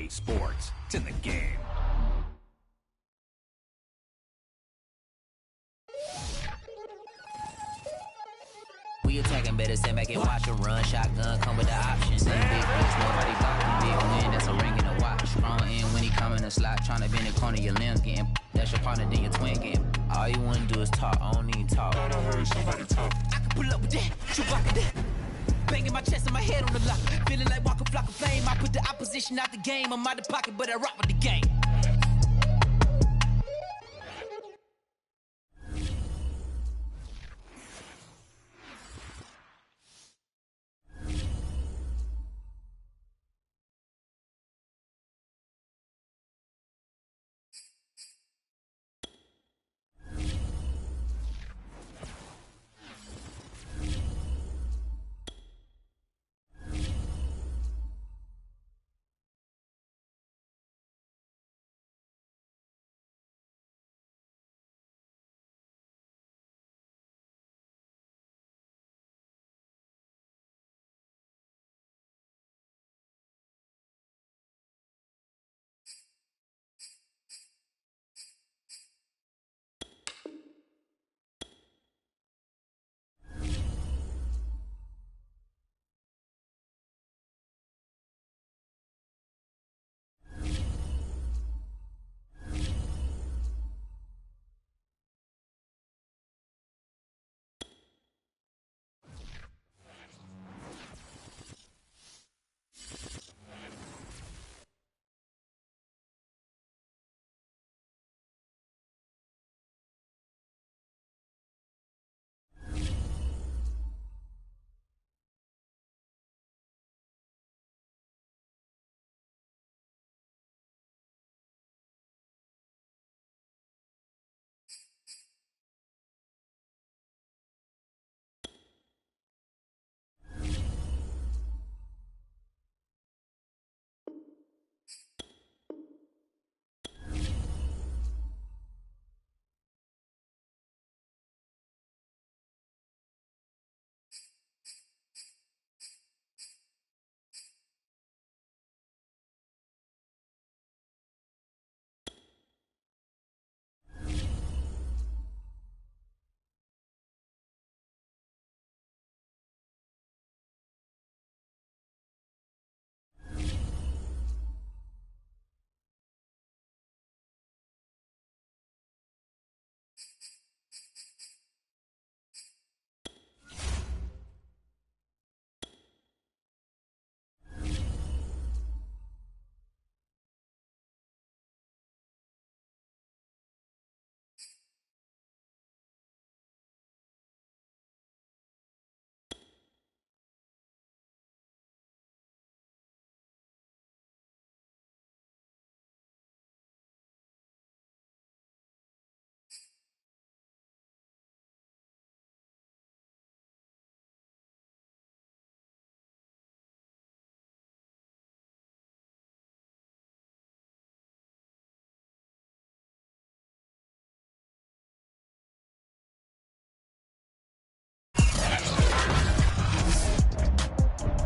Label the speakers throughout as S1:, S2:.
S1: sports. It's in the game.
S2: We attacking, better stand back and watch a run. Shotgun come with the options. Ain't big blitz, nobody blocking. Big win, that's a ring in the watch. Strong in when he come in the slot. Tryna bend the corner, your limbs getting. That's your partner, then your twin game. All you wanna do is talk, I don't need talk. I heard somebody talk. I can pull up with that, shoot block with that. Banging my chest and my head on the lock. Feeling like Walker Flock of Flame. I put the opposition out the game. I'm out the pocket, but I rock with the game.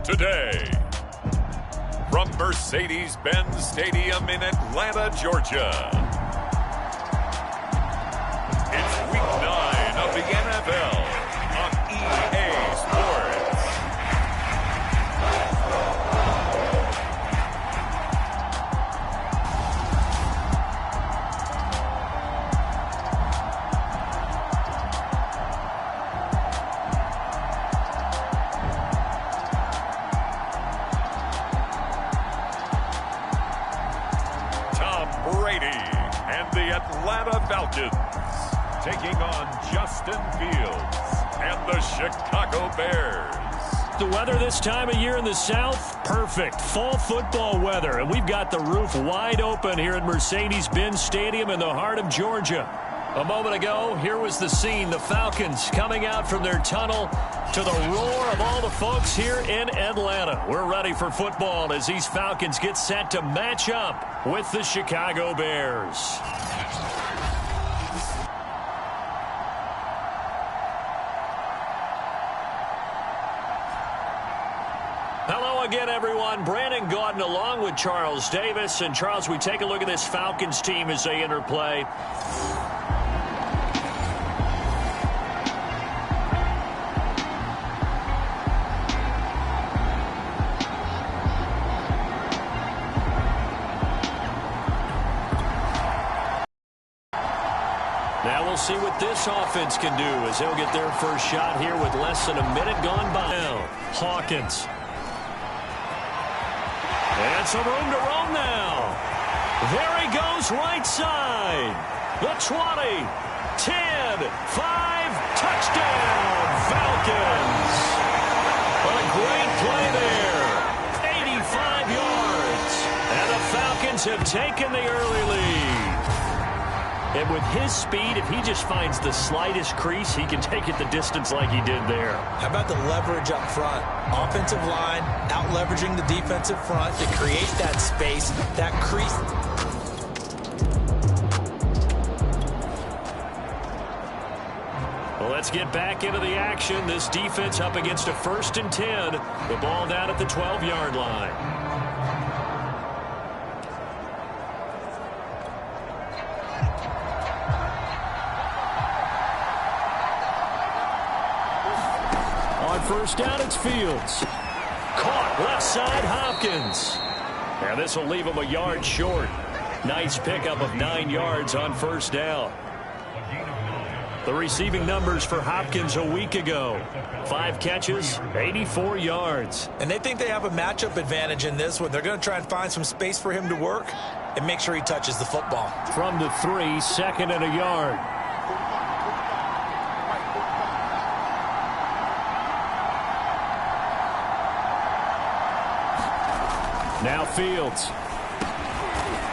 S3: Today, from Mercedes-Benz Stadium in Atlanta, Georgia, it's Week 9 of the NFL on EA Sports. Atlanta Falcons taking on Justin Fields and the Chicago Bears.
S4: The weather this time of year in the South, perfect. Fall football weather, and we've got the roof wide open here at Mercedes-Benz Stadium in the heart of Georgia. A moment ago, here was the scene. The Falcons coming out from their tunnel to the roar of all the folks here in Atlanta. We're ready for football as these Falcons get set to match up with the Chicago Bears. Hello Hello again, everyone. Brandon Gaudin along with Charles Davis. And, Charles, we take a look at this Falcons team as they interplay. Now we'll see what this offense can do as they'll get their first shot here with less than a minute gone by. Now, Hawkins. And some room to roam now. There he goes, right side. The 20, 10, 5, touchdown, Falcons. What a great play there. 85 yards. And the Falcons have taken the early lead. And with his speed, if he just finds the slightest crease, he can take it the distance like he did there.
S5: How about the leverage up front? Offensive line, out-leveraging the defensive front to create that space, that crease.
S4: Well, let's get back into the action. This defense up against a 1st and 10. The ball down at the 12-yard line. First down, it's Fields. Caught left side, Hopkins. Now this will leave him a yard short. Nice pickup of 9 yards on first down. The receiving numbers for Hopkins a week ago. 5 catches, 84 yards.
S5: And they think they have a matchup advantage in this one. They're going to try and find some space for him to work and make sure he touches the football.
S4: From the 3, 2nd and a yard. Now Fields.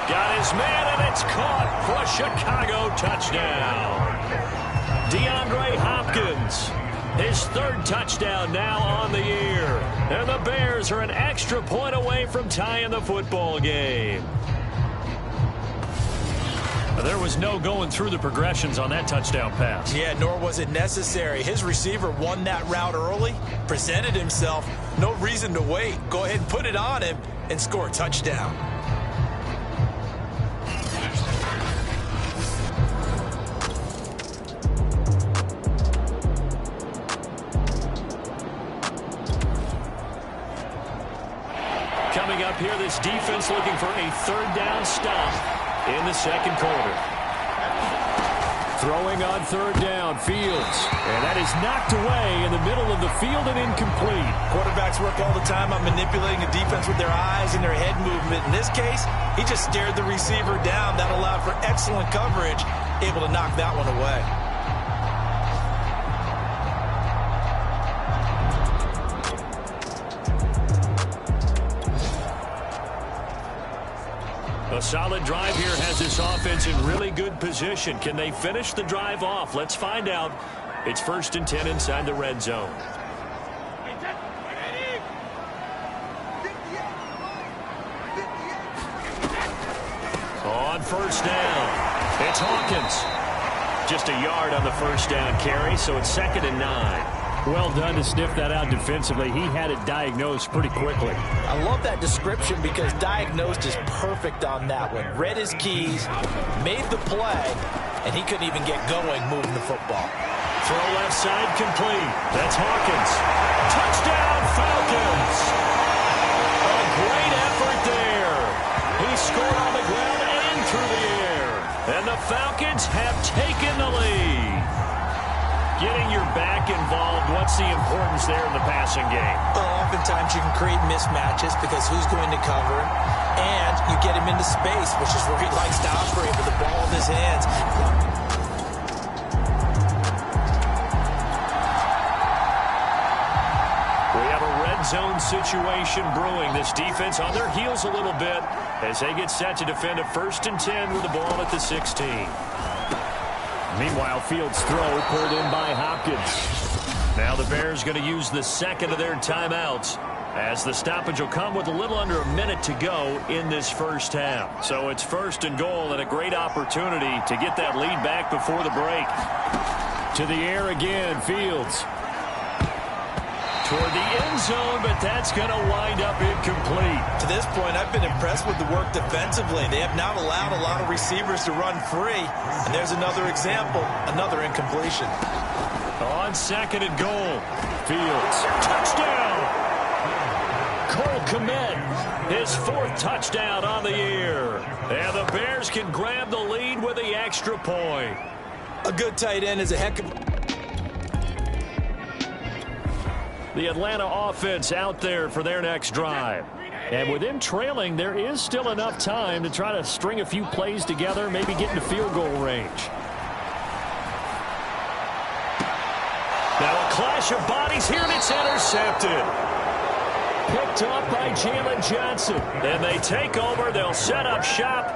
S4: Got his man, and it's caught for a Chicago touchdown. DeAndre Hopkins, his 3rd touchdown now on the year. And the Bears are an extra point away from tying the football game. There was no going through the progressions on that touchdown pass.
S5: Yeah, nor was it necessary. His receiver won that route early, presented himself. No reason to wait. Go ahead and put it on him and score a touchdown.
S4: Coming up here, this defense looking for a 3rd down stop in the 2nd quarter. Throwing on 3rd down, Fields. And that is knocked away in the middle of the field and incomplete.
S5: Quarterbacks work all the time on manipulating the defense with their eyes and their head movement. In this case, he just stared the receiver down. That allowed for excellent coverage, able to knock that one away.
S4: A solid drive here has this offense in really good position. Can they finish the drive off? Let's find out. It's 1st and 10 inside the red zone. On 1st down, it's Hawkins. Just a yard on the 1st down carry, so it's 2nd and 9. Well done to sniff that out defensively. He had it diagnosed pretty quickly.
S5: I love that description because diagnosed is perfect on that one. Read his keys, made the play, and he couldn't even get going moving the football.
S4: Throw left side complete. That's Hawkins. Touchdown, Falcons. A great effort there. He scored on the ground and through the air. And the Falcons have taken the lead. Getting your back involved, what's the importance there in the passing game?
S5: Well, oftentimes you can create mismatches because who's going to cover, and you get him into space, which is where he likes to operate with the ball in his hands.
S4: We have a red zone situation brewing. This defense on their heels a little bit as they get set to defend a 1st and 10 with the ball at the 16. Meanwhile, Fields' throw pulled in by Hopkins. Now the Bears going to use the 2nd of their timeouts as the stoppage will come with a little under a minute to go in this 1st half. So it's 1st and goal and a great opportunity to get that lead back before the break. To the air again, Fields. toward the end zone, but that's going to wind up incomplete.
S5: To this point, I've been impressed with the work defensively. They have not allowed a lot of receivers to run free. And there's another example, another incompletion.
S4: On 2nd and goal, Fields. Touchdown! Cole Kmet, his 4th touchdown on the year. And the Bears can grab the lead with the extra point.
S5: A good tight end is a heck of...
S4: The Atlanta offense out there for their next drive. And with them trailing, there is still enough time to try to string a few plays together, maybe get into field goal range. Now a clash of bodies here, and it's intercepted. Picked up by Jalen Johnson. And they take over. They'll set up shop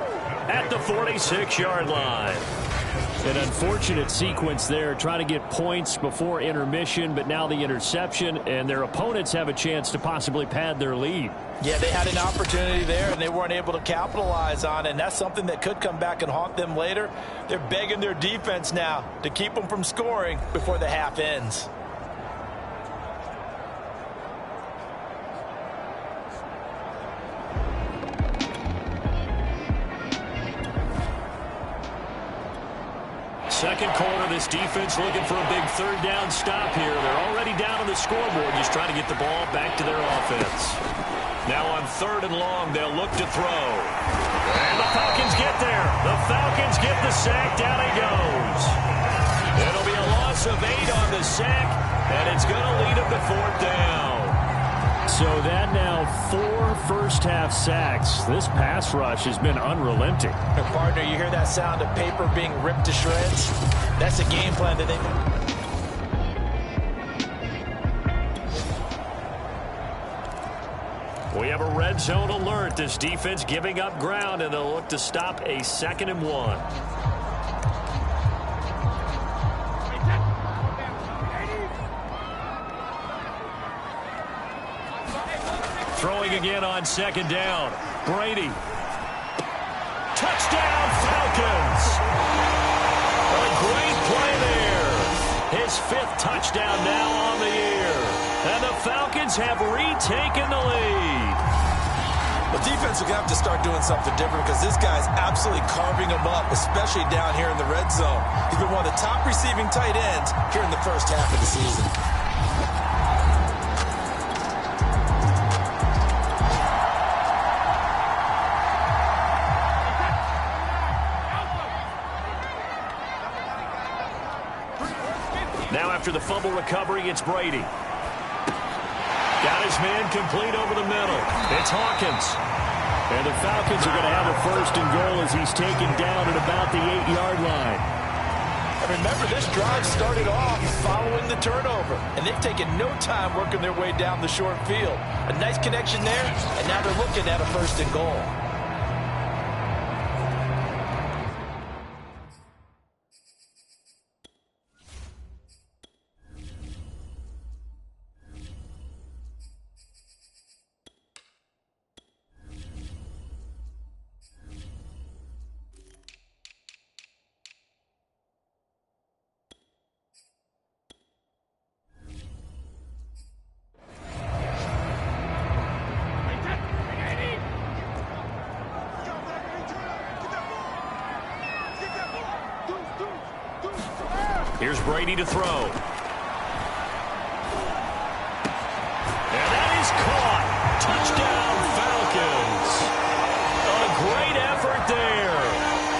S4: at the 46-yard line. An unfortunate sequence there, trying to get points before intermission, but now the interception, and their opponents have a chance to possibly pad their lead.
S5: Yeah, they had an opportunity there, and they weren't able to capitalize on it, and that's something that could come back and haunt them later. They're begging their defense now to keep them from scoring before the half ends.
S4: Second quarter, this defense looking for a big 3rd down stop here. They're already down on the scoreboard, just trying to get the ball back to their offense. Now on 3rd and long, they'll look to throw. And the Falcons get there. The Falcons get the sack. Down he goes. It'll be a loss of 8 on the sack, and it's going to lead them to 4th down. So that now 4 first-half sacks. This pass rush has been unrelenting.
S5: Your partner, you hear that sound of paper being ripped to shreds? That's the game plan that they...
S4: We have a red zone alert. This defense giving up ground, and they'll look to stop a 2nd and 1. Throwing again on 2nd down. Brady. Touchdown, Falcons. A great play there. His 5th touchdown now on the year. And the Falcons have retaken the lead.
S5: The defense will have to start doing something different because this guy's absolutely carving them up, especially down here in the red zone. He's been one of the top receiving tight ends here in the first half of the season.
S4: Now after the fumble recovery, it's Brady. Got his man complete over the middle. It's Hawkins. And the Falcons are going to have a 1st and goal as he's taken down at about the 8-yard line.
S5: And remember, this drive started off following the turnover, and they've taken no time working their way down the short field. A nice connection there, and now they're looking at a 1st and goal.
S4: Here's Brady to throw. And that is caught. Touchdown, Falcons. A great effort there.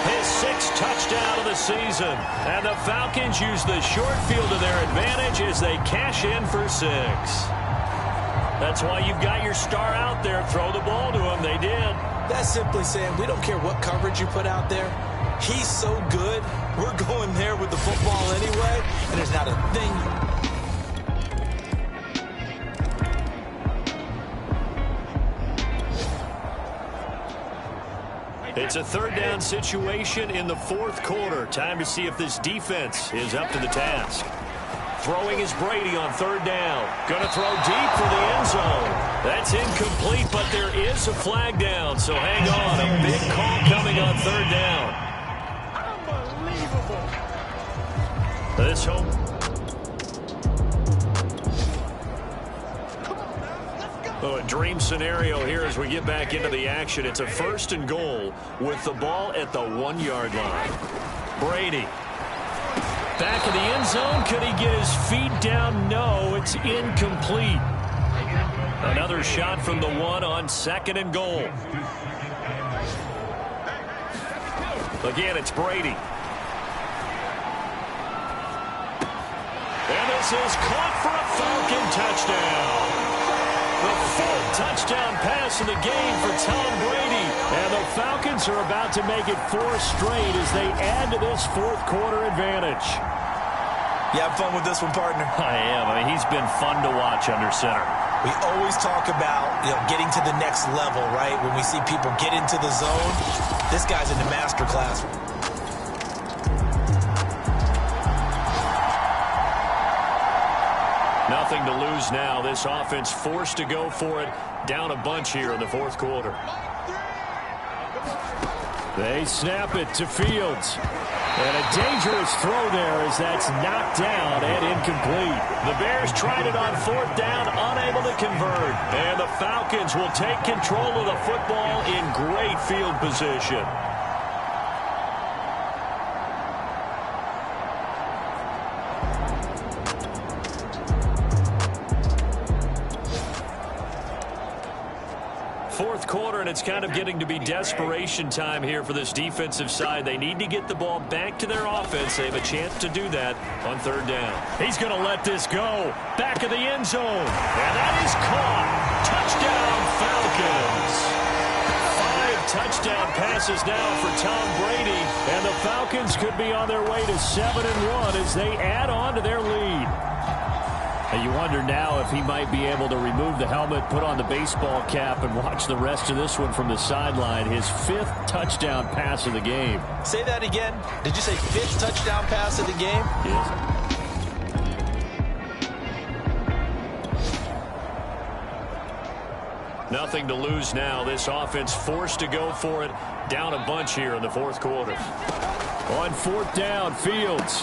S4: His 6th touchdown of the season. And the Falcons use the short field to their advantage as they cash in for 6. That's why you've got your star out there. Throw the ball to him. They did.
S5: That's simply saying we don't care what coverage you put out there. He's so good, we're going there with the football anyway, and there's not a thing.
S4: It's a 3rd down situation in the 4th quarter. Time to see if this defense is up to the task. Throwing is Brady on 3rd down. Going to throw deep for the end zone. That's incomplete, but there is a flag down, so hang on. A big call coming on 3rd down. This home. dream scenario here as we get back into the action. It's a 1st and goal with the ball at the 1-yard line. Brady. Back of the end zone. Could he get his feet down? No, it's incomplete. Another shot from the 1 on 2nd and goal. Again, it's Brady. And this is caught for a Falcon touchdown. The 4th touchdown pass of the game for Tom Brady. And the Falcons are about to make it 4 straight as they add to this 4th quarter advantage.
S5: You have fun with this one, partner?
S4: I am. I mean, he's been fun to watch under center.
S5: We always talk about, getting to the next level, right? When we see people get into the zone, this guy's in the master class.
S4: Nothing to lose now. This offense forced to go for it. Down a bunch here in the 4th quarter. They snap it to Fields. And a dangerous throw there as that's knocked down and incomplete. The Bears tried it on 4th down, unable to convert. And the Falcons will take control of the football in great field position. Fourth quarter, and it's kind of getting to be desperation time here for this defensive side. They need to get the ball back to their offense. They have a chance to do that on 3rd down. He's going to let this go. Back of the end zone. And that is caught. Touchdown, Falcons. 5 touchdown passes now for Tom Brady. And the Falcons could be on their way to 7-1 as they add on to their lead. And you wonder now if he might be able to remove the helmet, put on the baseball cap, and watch the rest of this one from the sideline. His 5th touchdown pass of the game.
S5: Say that again. Did you say 5th touchdown pass of the game?
S4: Yes. Nothing to lose now. This offense forced to go for it. Down a bunch here in the 4th quarter. On 4th down, Fields.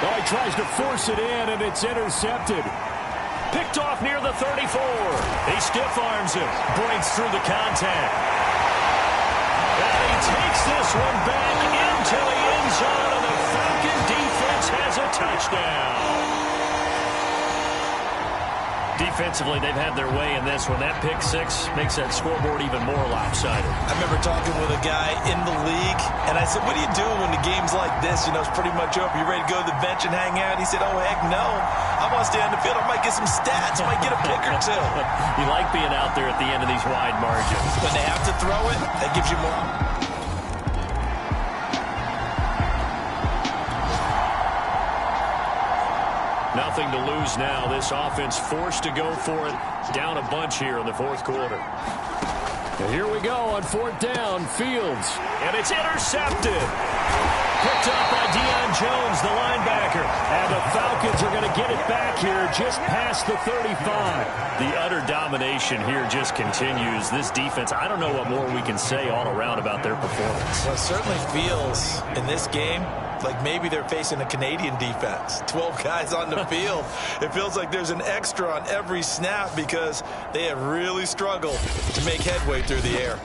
S4: Oh, he tries to force it in, and it's intercepted. Picked off near the 34. He stiff-arms it. Breaks through the contact. And he takes this one back into the end zone, and the Falcon defense has a touchdown. Defensively, they've had their way in this one. That pick 6 makes that scoreboard even more lopsided.
S5: I remember talking with a guy in the league, and I said, what do you do when the game's like this? It's pretty much over. You ready to go to the bench and hang out? He said, oh, heck no. I want to stay on the field. I might get some stats. I might get a pick or 2.
S4: You like being out there at the end of these wide margins.
S5: When they have to throw it, that gives you more.
S4: Nothing to lose now. This offense forced to go for it. Down a bunch here in the 4th quarter. And here we go on 4th down. Fields. And it's intercepted. Picked up by Deion Jones, the linebacker. And the Falcons are going to get it back here just past the 35. The utter domination here just continues. This defense, I don't know what more we can say all around about their performance.
S5: Well, it certainly feels in this game like maybe they're facing a Canadian defense. 12 guys on the field. It feels like there's an extra on every snap because they have really struggled to make headway through the air.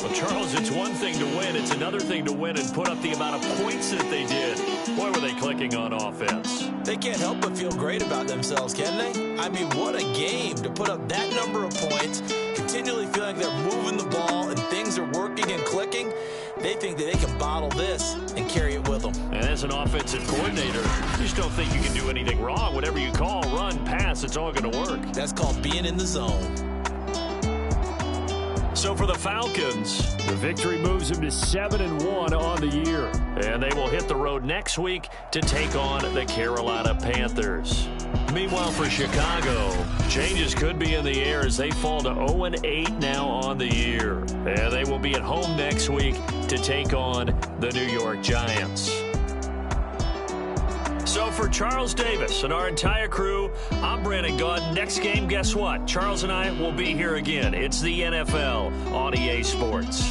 S4: Well, Charles, it's one thing to win. It's another thing to win and put up the amount of points that they did. Boy, were they clicking on offense.
S5: They can't help but feel great about themselves, can they? I mean, what a game to put up that number of points, continually feeling like they're moving the ball and things are working and clicking. They think that they can bottle this and carry it with them.
S4: And as an offensive coordinator, you just don't think you can do anything wrong. Whatever you call, run, pass, it's all going to work.
S5: That's called being in the zone.
S4: So for the Falcons, the victory moves them to 7-1 on the year. And they will hit the road next week to take on the Carolina Panthers. Meanwhile, for Chicago, changes could be in the air as they fall to 0-8 now on the year. And they will be at home next week to take on the New York Giants. So for Charles Davis and our entire crew, I'm Brandon Gaudin. Next game, guess what? Charles and I will be here again. It's the NFL on EA Sports.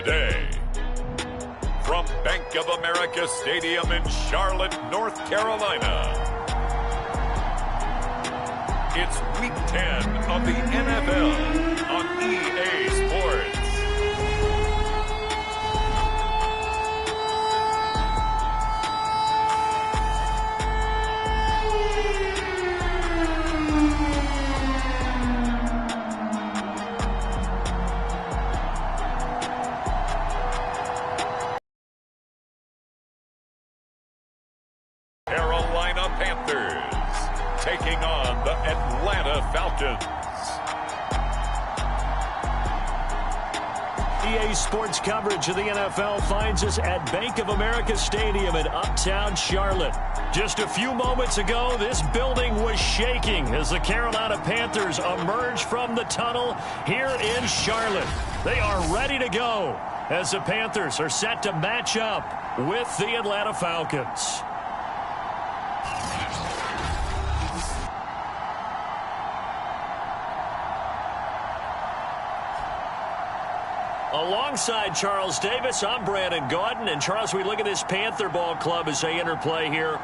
S3: today. From Bank of America Stadium in Charlotte, North Carolina, it's Week 10 of the NFL on EA Sports. Carolina Panthers taking on the Atlanta Falcons.
S4: EA Sports coverage of the NFL finds us at Bank of America Stadium in uptown Charlotte. Just a few moments ago, this building was shaking as the Carolina Panthers emerged from the tunnel here in Charlotte. They are ready to go as the Panthers are set to match up with the Atlanta Falcons. Alongside Charles Davis, I'm Brandon Gaudin. And Charles, we look at this Panther ball club as they enter play here.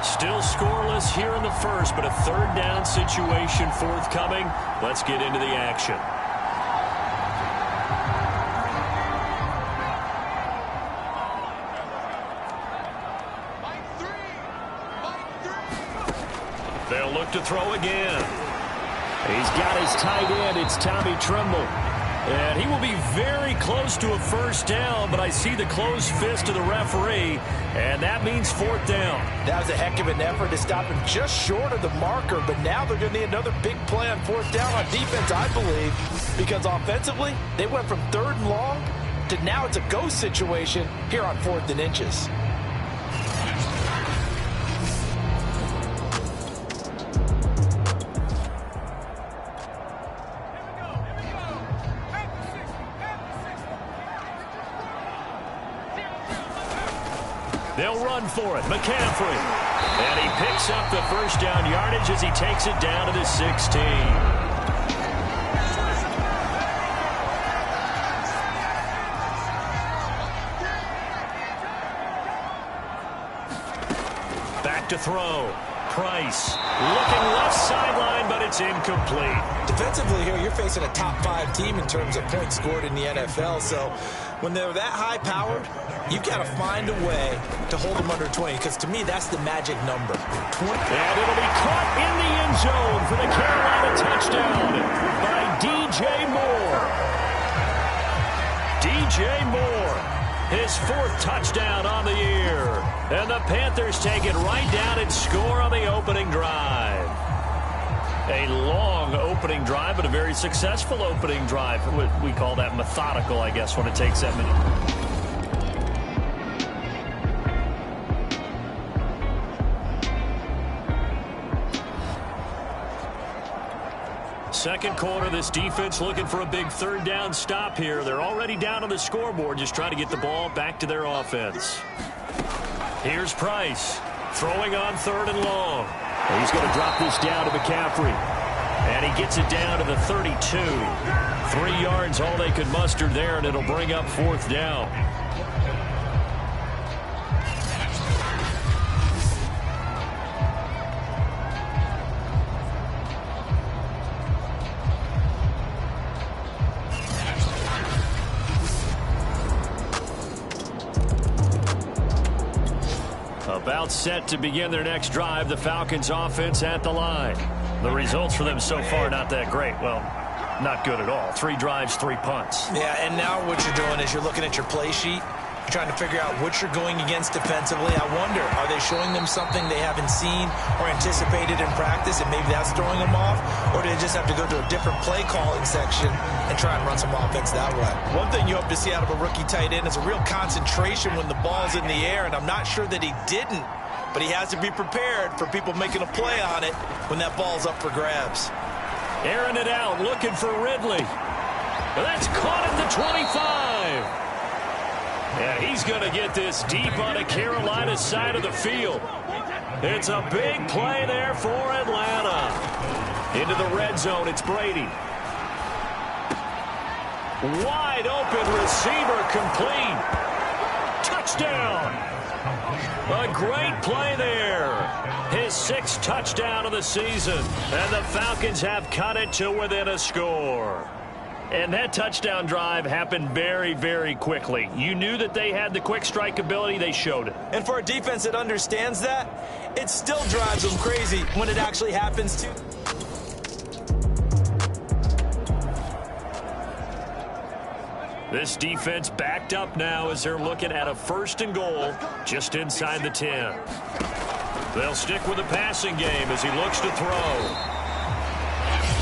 S4: Still scoreless here in the first, but a third down situation forthcoming. Let's get into the action. They'll look to throw again. He's got his tight end. It's Tommy Tremble. And he will be very close to a first down, but I see the closed fist of the referee, and that means fourth down.
S5: That was a heck of an effort to stop him just short of the marker, but now they're going to need another big play on fourth down on defense, I believe, because offensively, they went from 3rd and long to now it's a go situation here on 4th and inches.
S4: They'll run for it. McCaffrey. And he picks up the first down yardage as he takes it down to the 16. Back to throw. Price looking left sideline, but it's incomplete.
S5: Defensively here, you're facing a top 5 team in terms of points scored in the NFL, so when they're that high-powered, you've got to find a way to hold them under 20, because to me, that's the magic number. 20.
S4: And it'll be caught in the end zone for the Carolina touchdown by DJ Moore. DJ Moore, his 4th touchdown on the year. And the Panthers take it right down and score on the opening drive. A long opening drive, but a very successful opening drive. We call that methodical, I guess, when it takes that many. Second quarter, this defense looking for a big 3rd down stop here. They're already down on the scoreboard, just trying to get the ball back to their offense. Here's Price, throwing on 3rd and long. He's going to drop this down to McCaffrey. And he gets it down to the 32. 3 yards, all they could muster there, and it'll bring up 4th down. About set to begin their next drive, the Falcons offense at the line. The results for them so far not that great. Well, not good at all. 3 drives, 3 punts.
S5: Yeah, and now what you're doing is you're looking at your play sheet. You're trying to figure out what you're going against defensively. I wonder, are they showing them something they haven't seen or anticipated in practice, and maybe that's throwing them off? Or do they just have to go to a different play calling section and try and run some offense that way? One thing you hope to see out of a rookie tight end is a real concentration when the ball's in the air, and I'm not sure that he didn't, but he has to be prepared for people making a play on it when that ball's up for grabs.
S4: Airing it out, looking for Ridley. That's caught at the 25. And he's going to get this deep on the Carolina side of the field. It's a big play there for Atlanta. Into the red zone, it's Brady. Wide open receiver, complete. Touchdown. A great play there. His 6th touchdown of the season. And the Falcons have cut it to within a score. And that touchdown drive happened very, very quickly. You knew that they had the quick strike ability. They showed it.
S5: And for a defense that understands that, it still drives them crazy when it actually happens too.
S4: This defense backed up now as they're looking at a 1st and goal just inside the 10. They'll stick with the passing game as he looks to throw.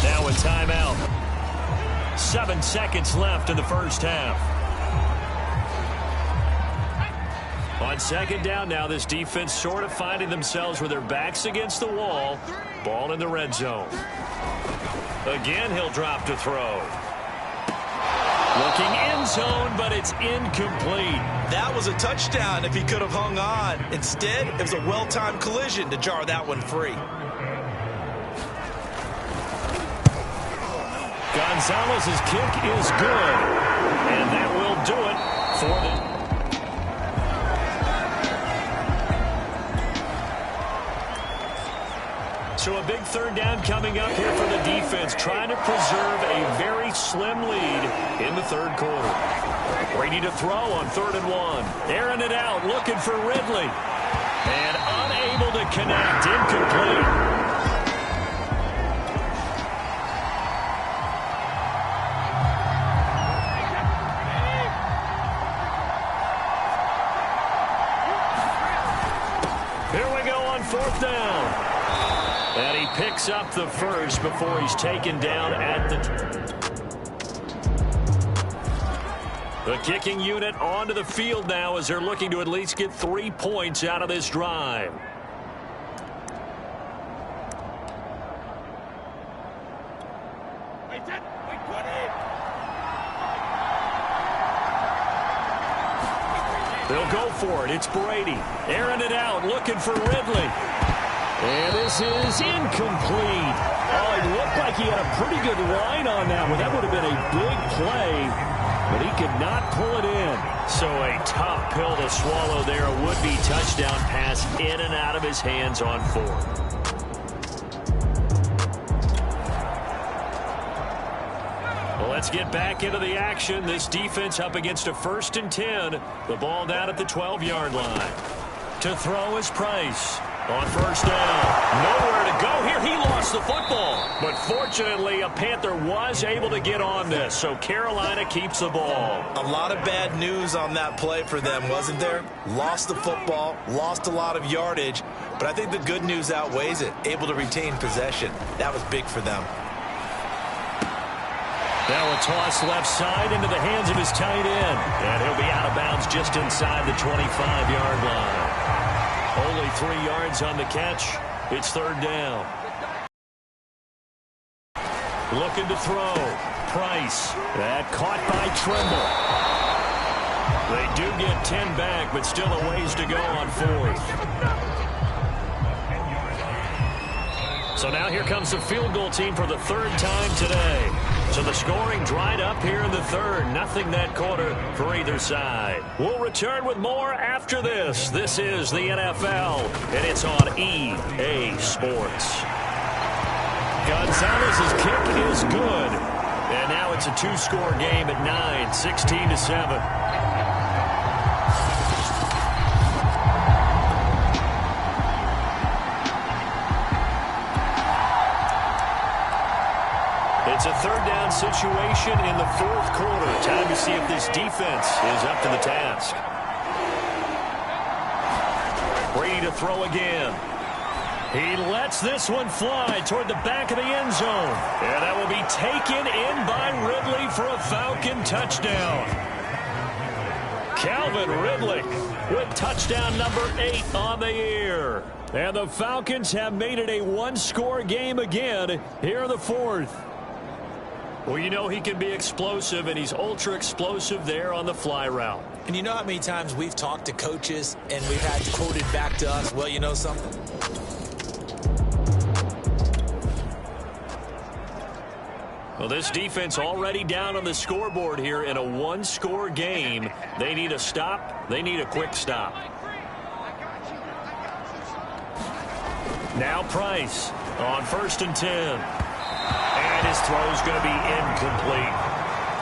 S4: Now in timeout. 7 seconds left in the first half. On 2nd down now, this defense sort of finding themselves with their backs against the wall. Ball in the red zone. Again, he'll drop to throw. Looking end zone, but it's incomplete.
S5: That was a touchdown if he could have hung on. Instead, it was a well-timed collision to jar that one free.
S4: Gonzalez's kick is good, and that will do it for the... So a big 3rd down coming up here for the defense, trying to preserve a very slim lead in the 3rd quarter. Brady to throw on 3rd and 1. Airing it out, looking for Ridley. And unable to connect, incomplete. Here we go on 4th down. And he picks up the first before he's taken down at the... The kicking unit onto the field now as they're looking to at least get 3 points out of this drive. They'll go for it. It's Brady. Airing it out, looking for Ridley. And this is incomplete. Oh, it looked like he had a pretty good line on that one. That would have been a big play, but he could not pull it in. So a tough pill to swallow there. A would-be touchdown pass in and out of his hands on 4th. Well, let's get back into the action. This defense up against a 1st and 10. The ball down at the 12-yard line. To throw is Price. On 1st down, nowhere to go here. He lost the football. But fortunately, a Panther was able to get on this, so Carolina keeps the ball.
S5: A lot of bad news on that play for them, wasn't there? Lost the football, lost a lot of yardage, but I think the good news outweighs it. Able to retain possession. That was big for them.
S4: Now a toss left side into the hands of his tight end. And he'll be out of bounds just inside the 25-yard line. Only 3 yards on the catch. It's 3rd down. Looking to throw. Price. That caught by Trimble. They do get 10 back, but still a ways to go on 4th. So now here comes the field goal team for the 3rd time today. So the scoring dried up here in the 3rd. Nothing that quarter for either side. We'll return with more after this. This is the NFL, and it's on EA Sports. Gonzalez's kick is good. And now it's a 2-score game at 9, 16-7. It's a 3rd down situation in the 4th quarter. Time to see if this defense is up to the task. Brady to throw again. He lets this one fly toward the back of the end zone. And that will be taken in by Ridley for a Falcon touchdown. Calvin Ridley with touchdown number 8 on the year. And the Falcons have made it a 1-score game again here in the 4th. Well, you know he can be explosive, and he's ultra-explosive there on the fly route.
S5: And you know how many times we've talked to coaches and we've had quoted back to us, well, you know something?
S4: Well, this defense already down on the scoreboard here in a one-score game. They need a stop. They need a quick stop. Now Price on 1st and 10. And his throw is going to be incomplete.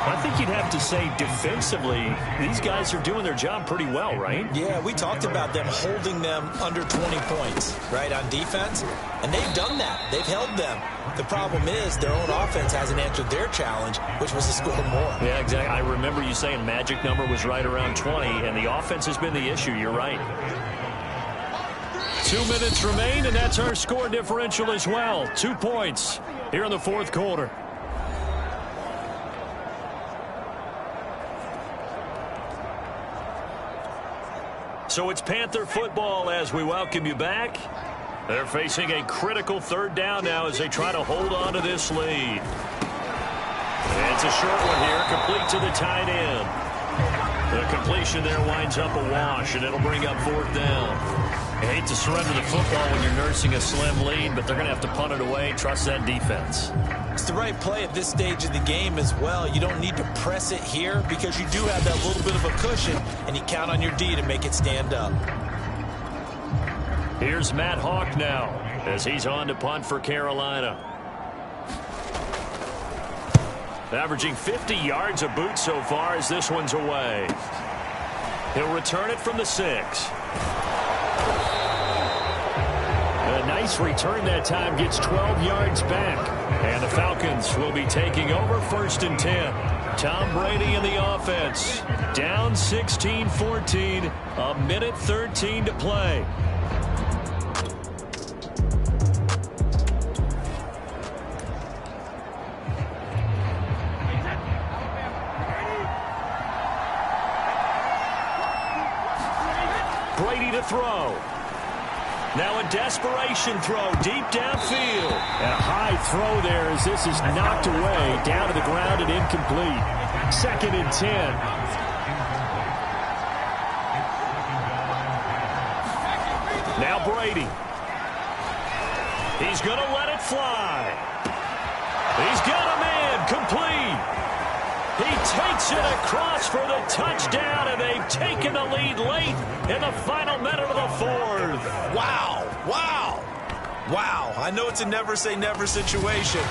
S4: I think you'd have to say defensively, these guys are doing their job pretty well, right?
S5: Yeah, we talked about them holding them under 20 points, right, on defense. And they've done that. They've held them. The problem is their own offense hasn't answered their challenge, which was to score more.
S4: Yeah, exactly. I remember you saying magic number was right around 20, and the offense has been the issue. You're right. 2 minutes remain, and that's our score differential as well. 2 points here in the fourth quarter. So it's Panther football as we welcome you back. They're facing a critical 3rd down now as they try to hold on to this lead. And it's a short one here, complete to the tight end. The completion there winds up a wash, and it'll bring up 4th down. I hate to surrender the football when you're nursing a slim lead, but they're going to have to punt it away. Trust that defense.
S5: It's the right play at this stage of the game as well. You don't need to press it here because you do have that little bit of a cushion, and you count on your D to make it stand up.
S4: Here's Matt Hawk now as he's on to punt for Carolina. Averaging 50 yards a boot so far as this one's away. He'll return it from the 6. A nice return that time, gets 12 yards back. And the Falcons will be taking over 1st and 10. Tom Brady in the offense. Down 16-14, a minute 13 to play. Brady to throw. Now a desperation throw deep downfield. And a high throw there as this is knocked away down to the ground and incomplete. 2nd and 10. Now Brady. He's going to let it fly. He's got a man complete. He takes it across for the touchdown, and they've taken the lead late in the final minute of the 4th.
S5: Wow, wow, wow. I know it's a never-say-never situation,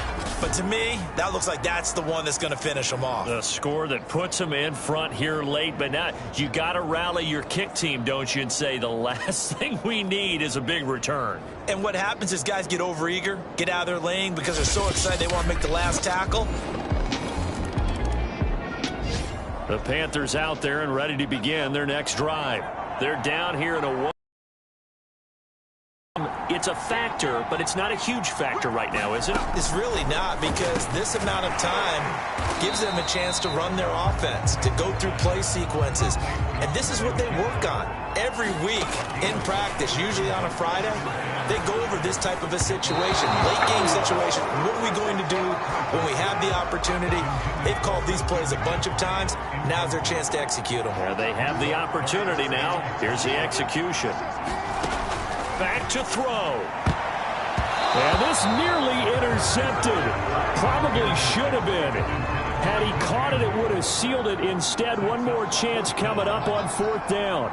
S5: but to me, that looks like that's the one that's going to finish them off.
S4: The score that puts them in front here late, but now you got to rally your kick team, don't you, and say the last thing we need is a big return.
S5: And what happens is guys get overeager, get out of their lane because they're so excited they want to make the last tackle.
S4: The Panthers out there and ready to begin their next drive. They're down here in a one. It's a factor, but it's not a huge factor right now, is it?
S5: It's really not, because this amount of time gives them a chance to run their offense, to go through play sequences. And this is what they work on every week in practice, usually on a Friday. They go over this type of a situation, late game situation. What are we going to do when we have the opportunity? They've called these plays a bunch of times. Now's their chance to execute them.
S4: Yeah, they have the opportunity now. Here's the execution. Back to throw. And this nearly intercepted. Probably should have been. Had he caught it, it would have sealed it. Instead, one more chance coming up on 4th down.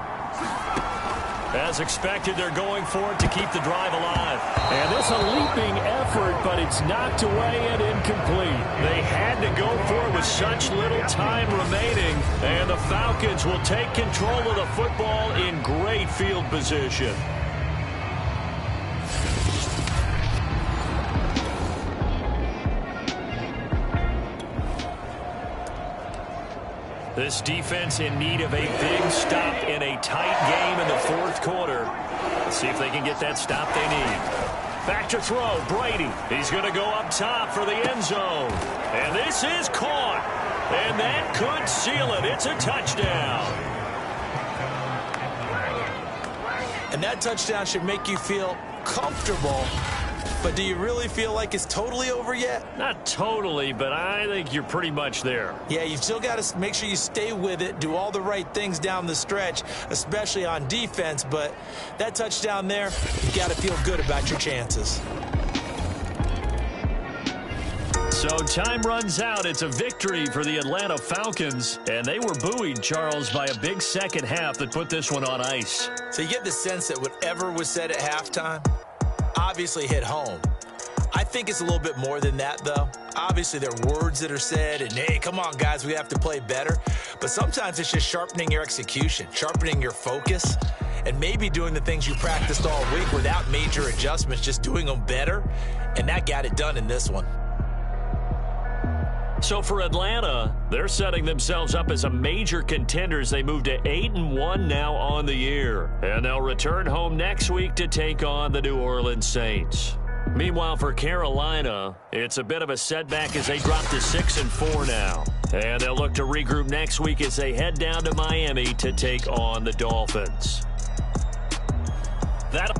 S4: As expected, they're going for it to keep the drive alive. And this a leaping effort, but it's knocked away and incomplete. They had to go for it with such little time remaining. And the Falcons will take control of the football in great field position. This defense in need of a big stop in a tight game in the 4th quarter. Let's see if they can get that stop they need. Back to throw, Brady. He's going to go up top for the end zone. And this is caught. And that could seal it. It's a touchdown.
S5: And that touchdown should make you feel comfortable. But do you really feel like it's totally over yet?
S4: Not totally, but I think you're pretty much there.
S5: Yeah, you've still got to make sure you stay with it, do all the right things down the stretch, especially on defense. But that touchdown there, you've got to feel good about your chances.
S4: So time runs out. It's a victory for the Atlanta Falcons, and they were buoyed, Charles, by a big second half that put this one on ice.
S5: So you get the sense that whatever was said at halftime obviously hit home. I think it's a little bit more than that, though. Obviously, there are words that are said, and, hey, come on, guys, we have to play better. But sometimes it's just sharpening your execution, sharpening your focus, and maybe doing the things you practiced all week without major adjustments, just doing them better, and that got it done in this one.
S4: So for Atlanta, they're setting themselves up as a major contender as they move to 8-1 now on the year. And they'll return home next week to take on the New Orleans Saints. Meanwhile, for Carolina, it's a bit of a setback as they drop to 6-4 now. And they'll look to regroup next week as they head down to Miami to take on the Dolphins. That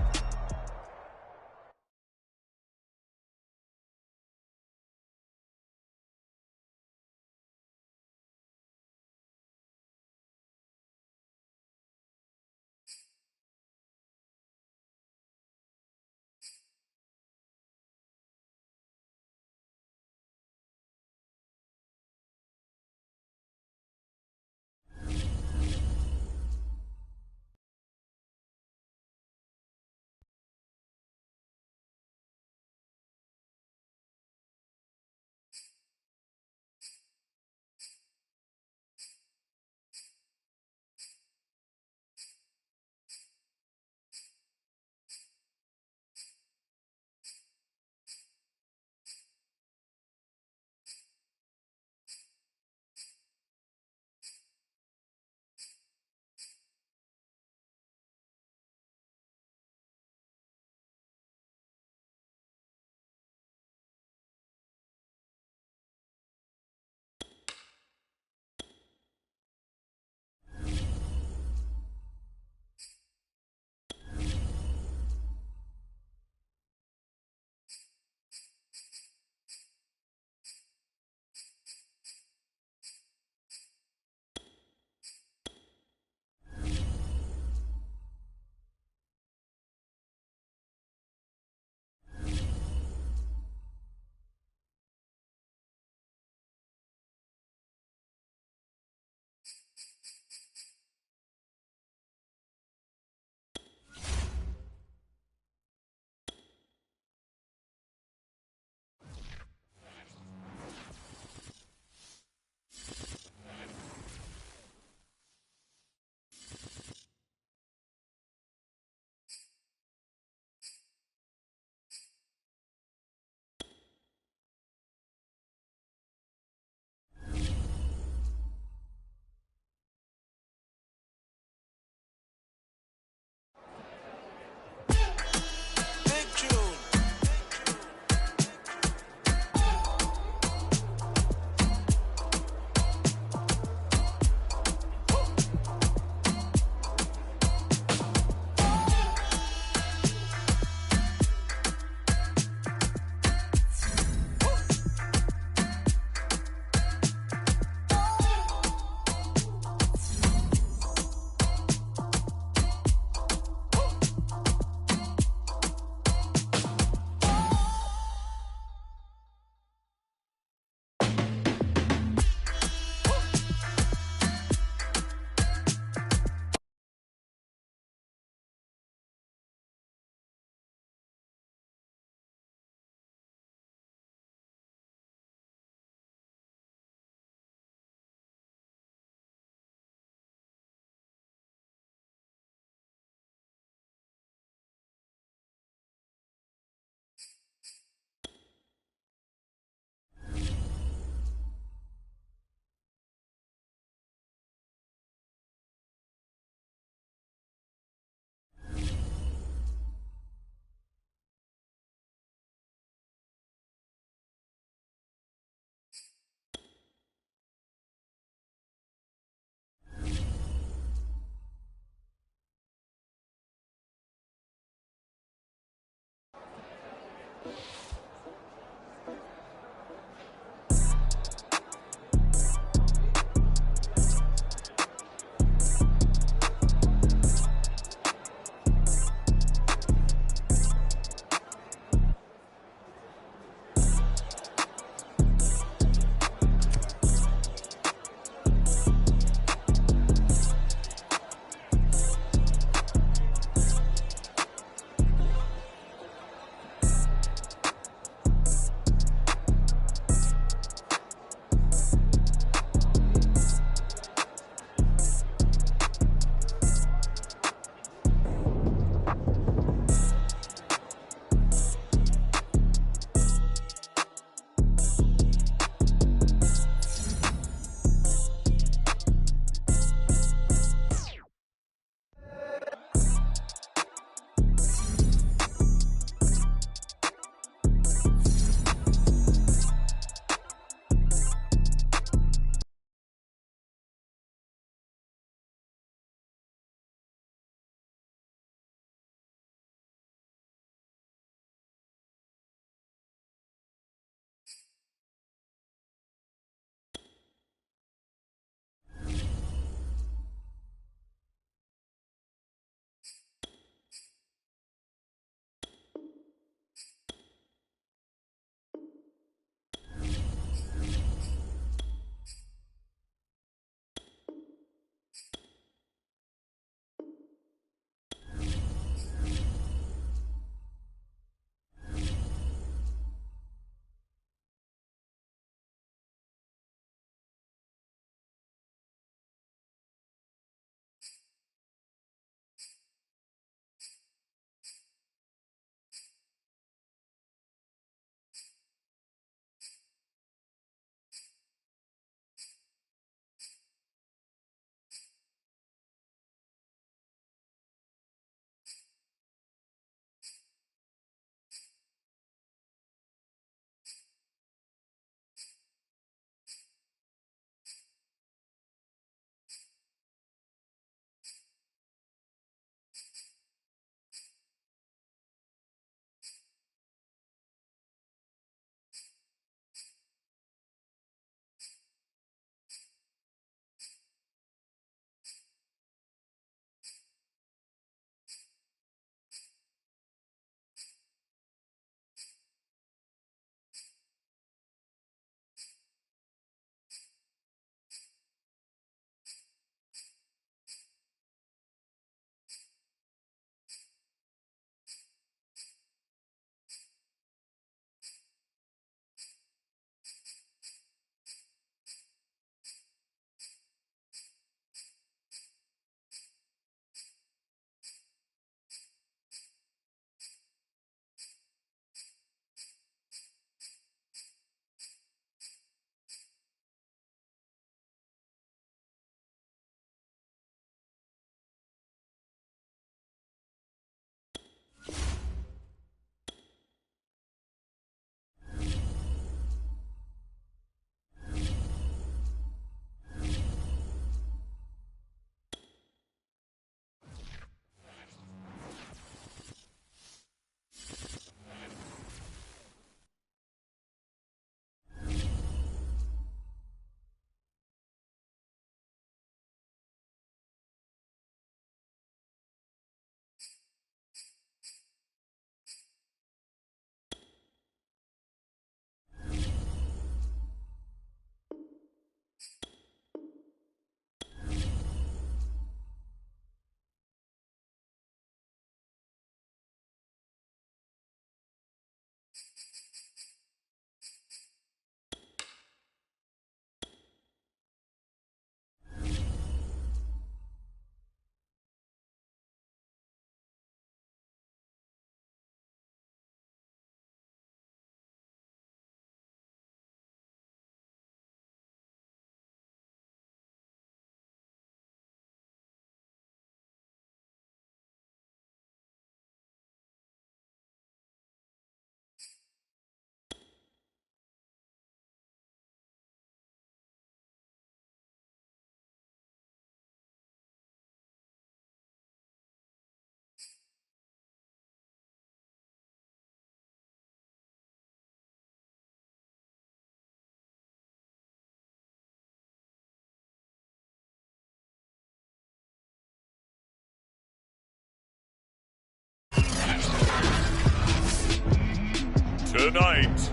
S3: Tonight,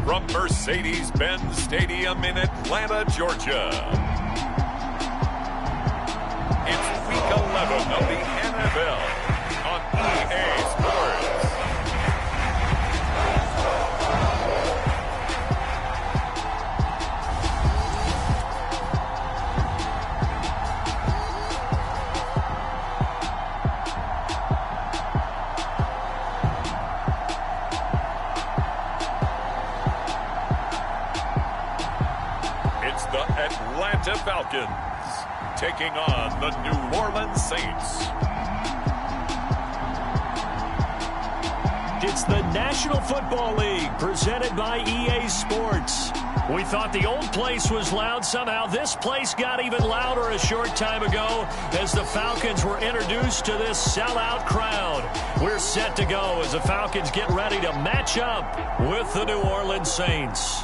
S3: from Mercedes-Benz Stadium in Atlanta, Georgia, it's Week 11 of the NFL on EA Sports. Atlanta Falcons taking on the New Orleans Saints.
S4: It's the National Football League presented by EA Sports. We thought the old place was loud. Somehow this place got even louder a short time ago as the Falcons were introduced to this sellout crowd. We're set to go as the Falcons get ready to match up with the New Orleans Saints.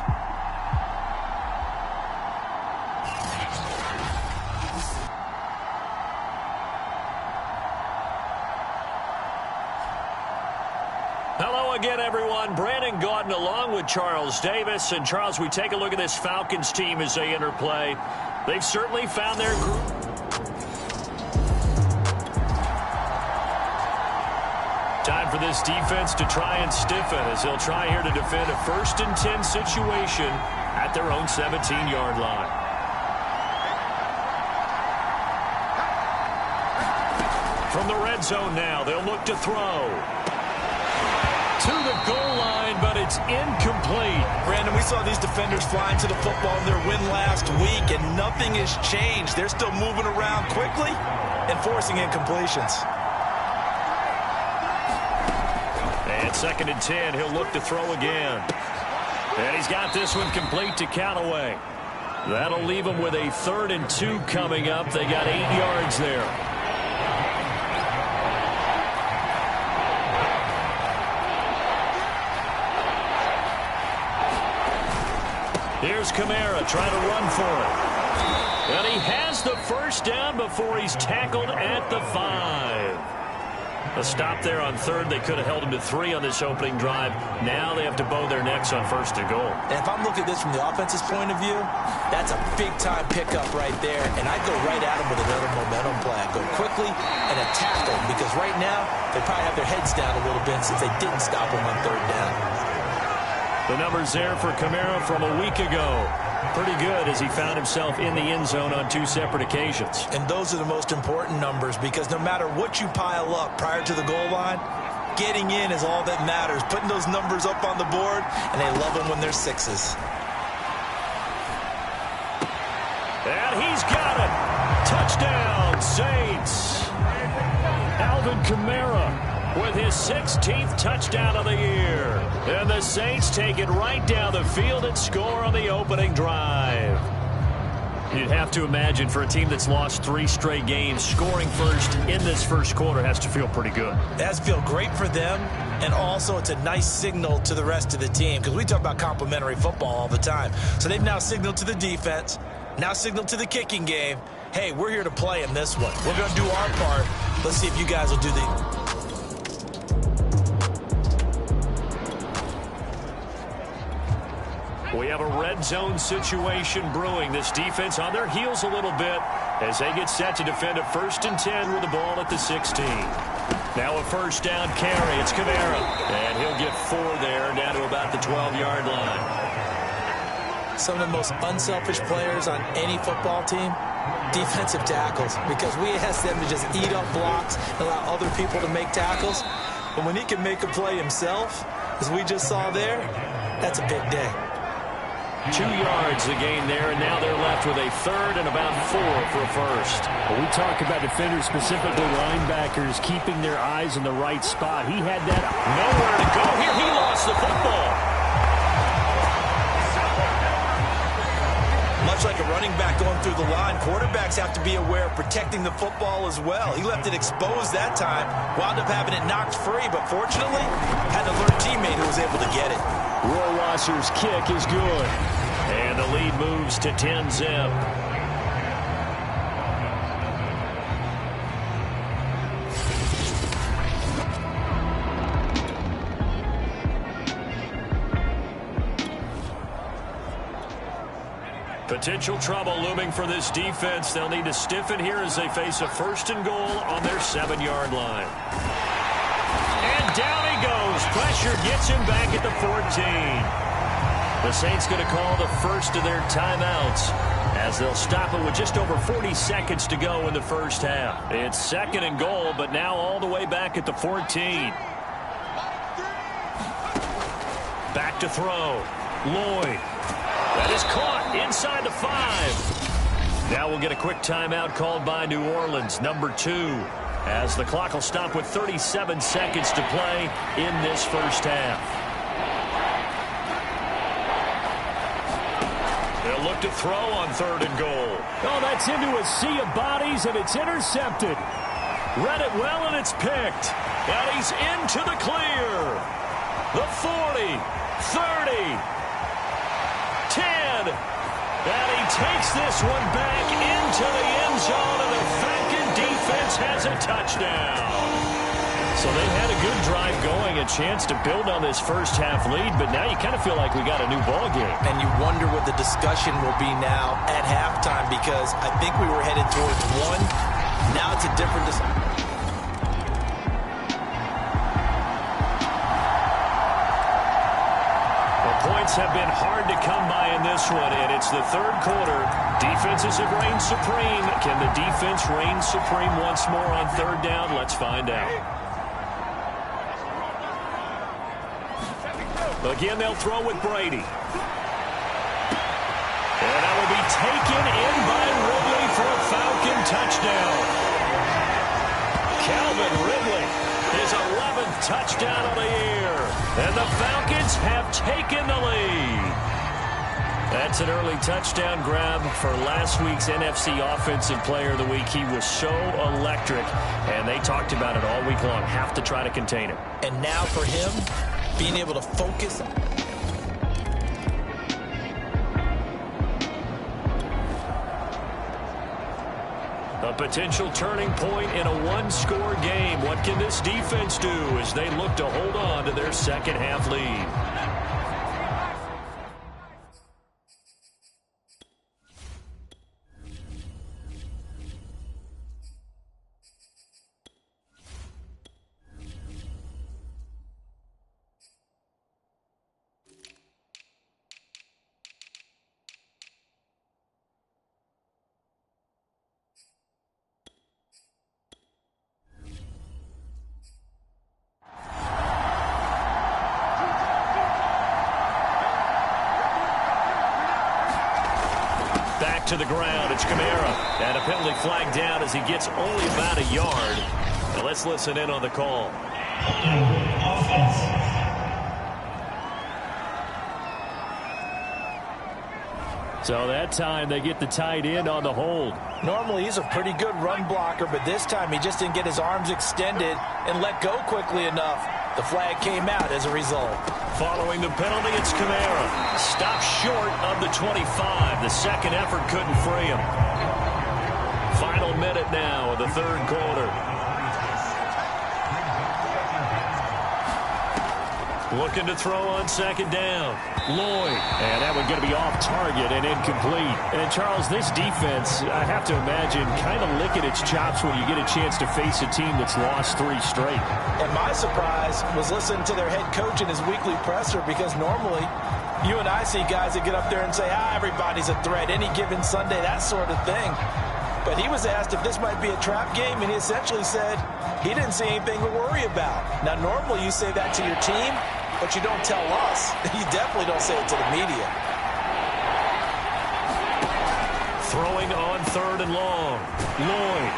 S4: Hello again, everyone. Brandon Gaudin along with Charles Davis. And Charles, we take a look at this Falcons team as they interplay. They've certainly found their group. Time for this defense to try and stiffen as they'll try here to defend a 1st and 10 situation at their own 17-yard line. From the red zone now, they'll look to throw. To the goal line, but it's incomplete.
S5: Brandon, we saw these defenders flying to the football in their win last week, and nothing has changed. They're still moving around quickly and forcing incompletions.
S4: And 2nd and 10, he'll look to throw again. And he's got this one complete to Callaway. That'll leave him with a 3rd and 2 coming up. They got 8 yards there. Here's Kamara trying to run for it. And he has the 1st down before he's tackled at the 5. A stop there on 3rd. They could have held him to 3 on this opening drive. Now they have to bow their necks on 1st and goal.
S5: And if I'm looking at this from the offense's point of view, that's a big-time pickup right there. And I'd go right at him with another momentum play. I'd go quickly and attack them because right now they probably have their heads down a little bit since they didn't stop him on 3rd down.
S4: The numbers there for Kamara from a week ago. Pretty good as he found himself in the end zone on 2 separate occasions.
S5: And those are the most important numbers because no matter what you pile up prior to the goal line, getting in is all that matters. Putting those numbers up on the board, and they love them when they're 6s.
S4: And he's got it. Touchdown, Saints. Alvin Kamara with his 16th touchdown of the year. And the Saints take it right down the field and score on the opening drive. You'd have to imagine for a team that's lost 3 straight games, scoring first in this first quarter has to feel pretty good.
S5: It has to feel great for them, and also it's a nice signal to the rest of the team because we talk about complimentary football all the time. So they've now signaled to the defense, now signaled to the kicking game, hey, we're here to play in this one. We're going to do our part. Let's see if you guys will do the...
S4: We have a red zone situation brewing. This defense on their heels a little bit as they get set to defend a 1st and 10 with the ball at the 16. Now a 1st down carry. It's Kamara. And he'll get 4 there down to about the 12-yard line.
S5: Some of the most unselfish players on any football team, defensive tackles, because we ask them to just eat up blocks and allow other people to make tackles. But when he can make a play himself, as we just saw there, that's a big day.
S4: 2 yards the gain there, and now they're left with a 3rd and about 4 for a 1st.
S6: Well, we talk about defenders, specifically linebackers, keeping their eyes in the right spot. He had that.
S4: Nowhere to go here. He lost the football.
S5: Much like a running back going through the line, quarterbacks have to be aware of protecting the football as well. He left it exposed that time, wound up having it knocked free, but fortunately had an alert teammate who was able to get it.
S4: Rohrwasser's kick is good. And the lead moves to 10-zip. Potential trouble looming for this defense. They'll need to stiffen here as they face a 1st and goal on their 7-yard line. And down he goes. Pressure gets him back at the 14. The Saints going to call the first of their timeouts as they'll stop it with just over 40 seconds to go in the first half. It's 2nd and goal, but now all the way back at the 14. Back to throw. Lloyd. That is caught inside the 5. Now we'll get a quick timeout called by New Orleans, number 2, as the clock will stop with 37 seconds to play in this first half. They'll look to throw on 3rd and goal.
S6: Oh, that's into a sea of bodies, and it's intercepted.
S4: Read it well, and it's picked. And he's into the clear. The 40, 30, 10, and he takes this one back into the end zone, and the Falcon defense has a touchdown. So they had a good drive going, a chance to build on this first half lead, but now you kind of feel like we got a new ball game.
S5: And you wonder what the discussion will be now at halftime, because I think we were headed towards 1. Now it's a different discussion.
S4: Points have been hard to come by in this one, and it's the 3rd quarter. Defenses have reigned supreme. Can the defense reign supreme once more on 3rd down? Let's find out. Again, they'll throw with Brady. And that will be taken in by Ridley for a Falcon touchdown. Calvin Ridley, his 11th touchdown of the year. And the Falcons have taken the lead. That's an early touchdown grab for last week's NFC Offensive Player of the Week. He was so electric, and they talked about it all week long. Have to try to contain him.
S5: And now for him, being able to focus.
S4: A potential turning point in a 1-score game. What can this defense do as they look to hold on to their second half lead? To the ground, it's Kamara, and a penalty flag down as he gets only about a yard. Now let's listen in on the call.
S6: So that time they get the tight end on the hold.
S5: Normally he's a pretty good run blocker, but this time he just didn't get his arms extended and let go quickly enough. The flag came out as a result.
S4: Following the penalty, it's Kamara. Stopped short of the 25. The second effort couldn't free him. Final minute now of the 3rd quarter. Looking to throw on 2nd down. Lloyd. And that one going to be off target and incomplete. And Charles, this defense, I have to imagine, kind of licking its chops when you get a chance to face a team that's lost 3 straight.
S5: And my surprise was listening to their head coach in his weekly presser, because normally you and I see guys that get up there and say, everybody's a threat, any given Sunday, that sort of thing. But he was asked if this might be a trap game, and he essentially said he didn't see anything to worry about. Now, normally you say that to your team, but you don't tell us. You definitely don't say it to the media.
S4: Throwing on 3rd and long. Lloyd.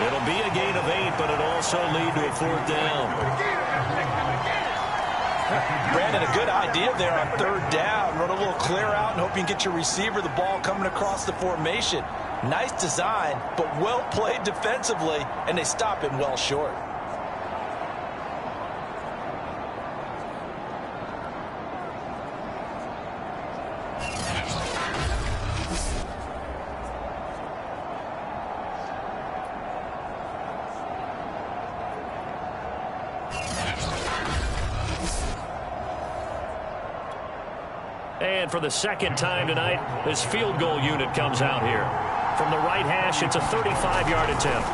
S4: It'll be a gain of 8, but it'll also lead to a 4th down.
S5: Brandon, a good idea there on 3rd down. Run a little clear out and hope you can get your receiver the ball coming across the formation. Nice design, but well played defensively, and they stop him well short.
S4: And for the second time tonight, this field goal unit comes out here. From the right hash, it's a 35-yard attempt.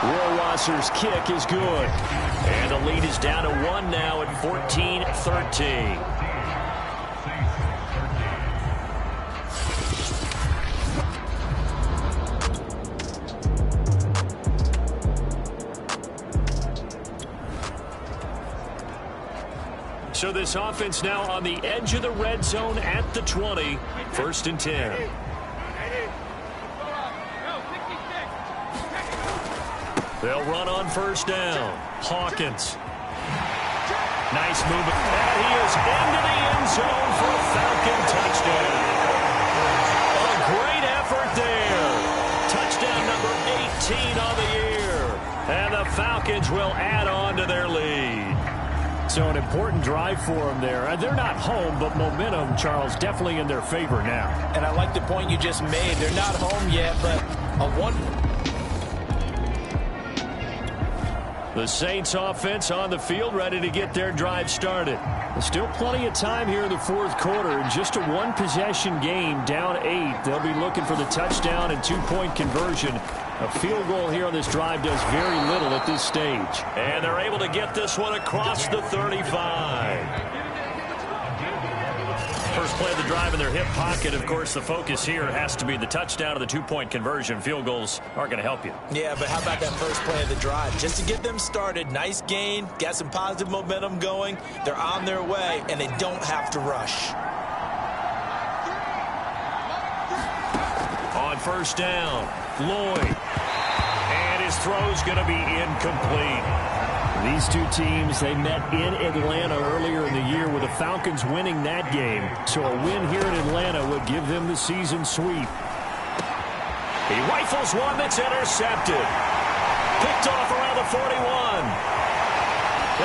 S6: Rohrwasser's kick is good.
S4: And the lead is down to 1 now at 14-13. So this offense now on the edge of the red zone at the 20. 1st and 10. They'll run on 1st down. Hawkins. Nice movement. And he is into the end zone for a Falcon touchdown. A great effort there. Touchdown number 18 on the year. And the Falcons will add on to their lead.
S6: So an important drive for them there. They're not home, but momentum, Charles, definitely in their favor now.
S5: And I like the point you just made. They're not home yet, but a one.
S4: The Saints offense on the field, ready to get their drive started.
S6: There's still plenty of time here in the 4th quarter. Just a one-possession game, down 8. They'll be looking for the touchdown and 2-point conversion. A field goal here on this drive does very little at this stage.
S4: And they're able to get this one across the 35. First play of the drive in their hip pocket. Of course, the focus here has to be the touchdown and the 2-point conversion. Field goals aren't going to help you.
S5: Yeah, but how about that first play of the drive? Just to get them started, nice gain, got some positive momentum going. They're on their way, and they don't have to rush.
S4: On 1st down, Lloyd. And his throw's going to be incomplete.
S6: These two teams, they met in Atlanta earlier in the year with the Falcons winning that game. So a win here in Atlanta would give them the season sweep.
S4: He rifles one that's intercepted. Picked off around the 41.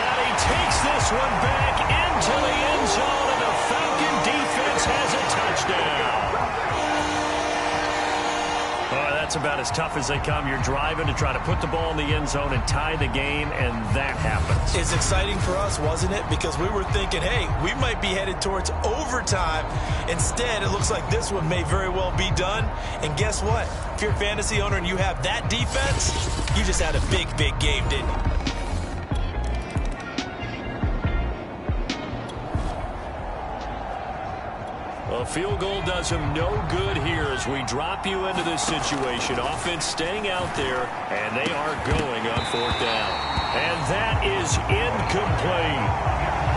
S4: And he takes this one back into the end zone, and the Falcon defense has a touchdown. That's about as tough as they come. You're driving to try to put the ball in the end zone and tie the game, and that happens.
S5: It's exciting for us, wasn't it? Because we were thinking, hey, we might be headed towards overtime. Instead, it looks like this one may very well be done. And guess what? If you're a fantasy owner and you have that defense, you just had a big, big game, didn't you?
S4: A field goal does him no good here as we drop you into this situation. Offense staying out there, and they are going on 4th down. And that is incomplete.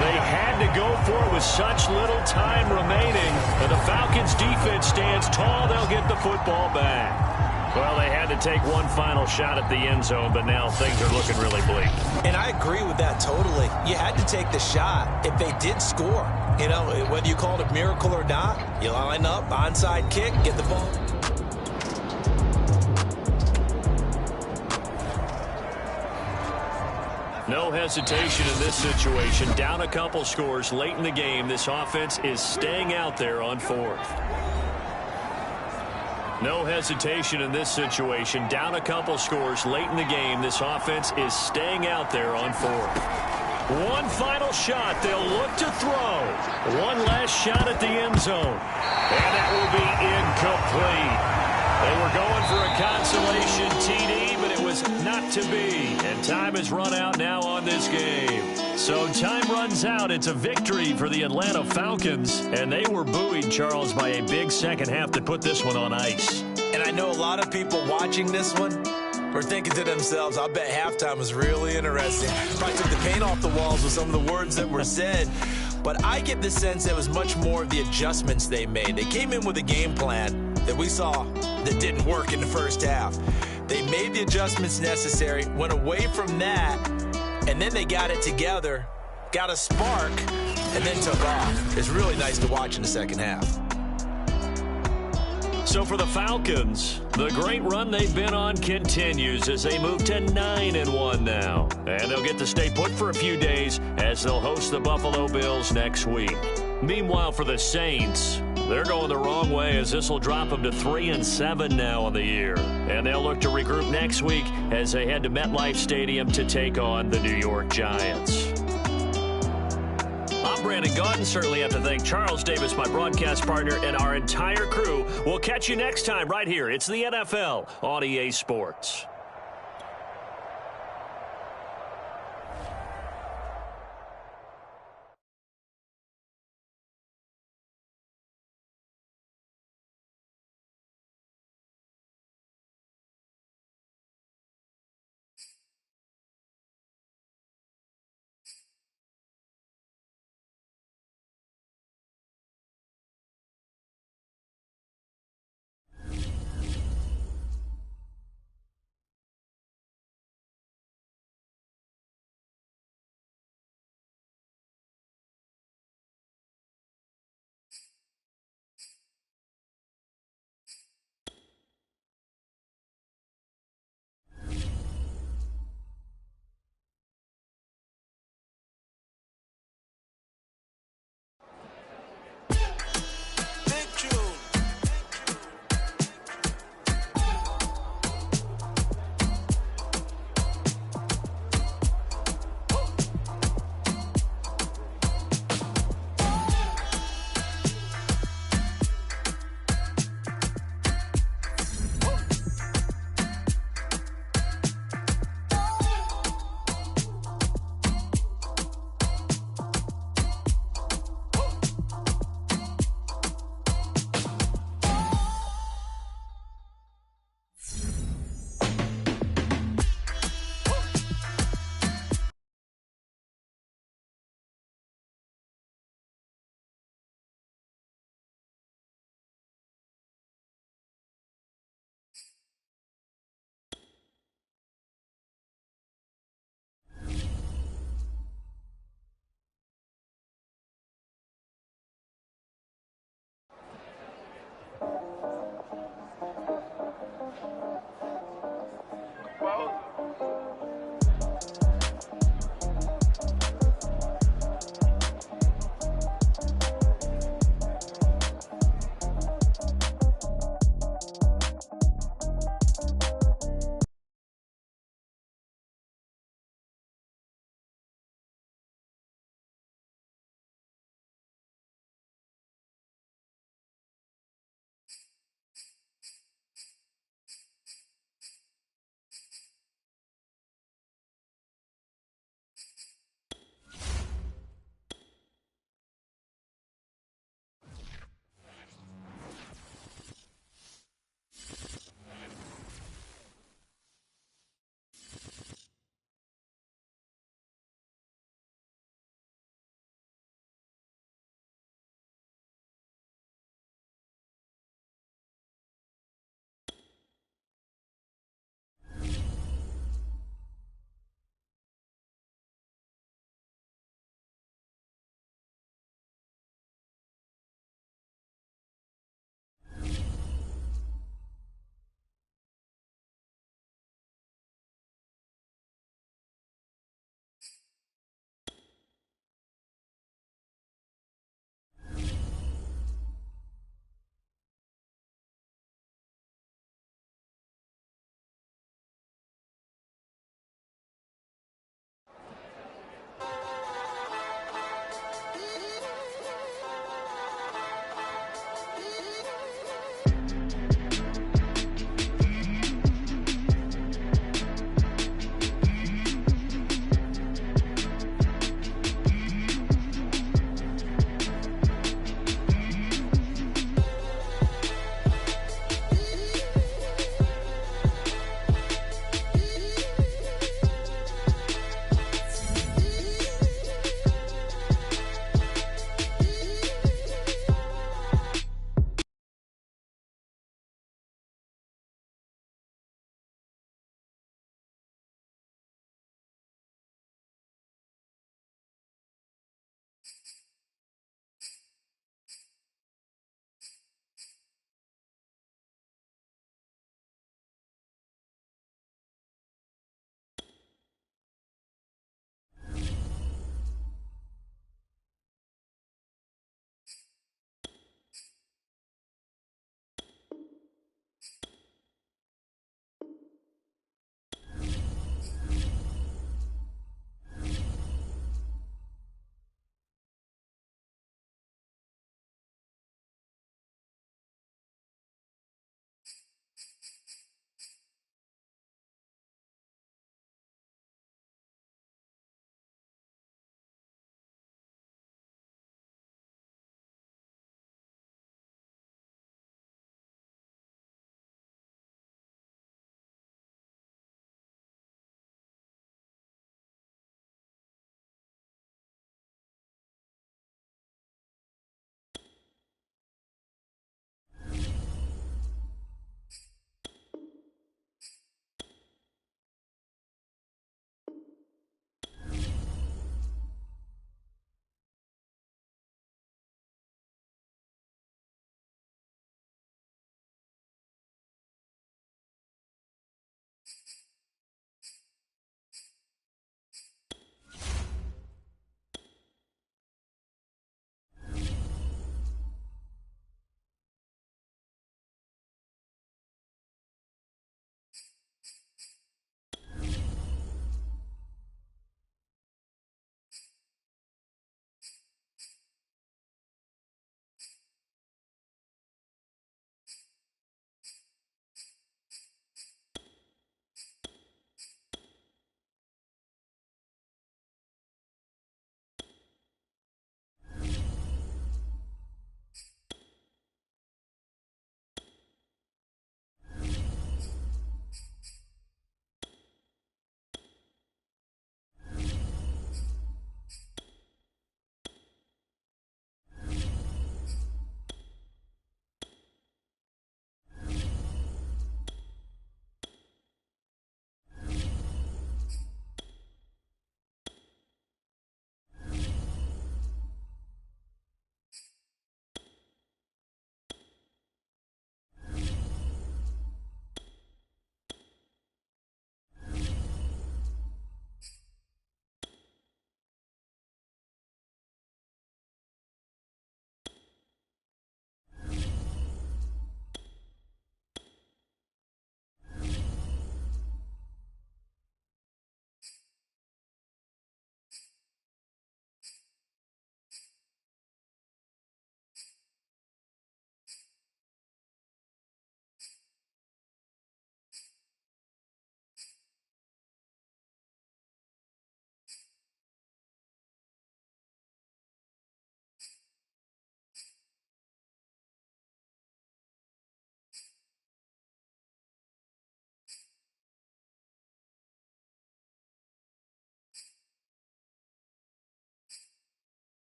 S4: They had to go for it with such little time remaining. And the Falcons defense stands tall. They'll get the football back. Well, they had to take one final shot at the end zone, but now things are looking really bleak.
S5: And I agree with that totally. You had to take the shot if they did score. You know, whether you call it a miracle or not, you line up, onside kick, get the ball.
S4: No hesitation in this situation. Down a couple scores late in the game. This offense is staying out there on 4th. No hesitation in this situation. Down a couple scores late in the game. This offense is staying out there on 4th. One final shot. They'll look to throw. One last shot at the end zone. And that will be incomplete. They were going for a consolation TD, but it was not to be. And time has run out now on this game. So time runs out. It's a victory for the Atlanta Falcons. And they were buoyed, Charles, by a big second half that put this one on ice.
S5: And I know a lot of people watching this one were thinking to themselves, I bet halftime was really interesting. Probably took the paint off the walls with some of the words that were said. But I get the sense it was much more of the adjustments they made. They came in with a game plan that we saw that didn't work in the first half. They made the adjustments necessary, went away from that, and then they got it together, got a spark, and then took off. It's really nice to watch in the second half.
S4: So for the Falcons, the great run they've been on continues as they move to 9-1 now. And they'll get to stay put for a few days as they'll host the Buffalo Bills next week. Meanwhile, for the Saints, they're going the wrong way as this will drop them to 3-7 now on the year. And they'll look to regroup next week as they head to MetLife Stadium to take on the New York Giants. I'm Brandon Gaudin. Certainly have to thank Charles Davis, my broadcast partner, and our entire crew. We'll catch you next time right here. It's the NFL on EA Sports.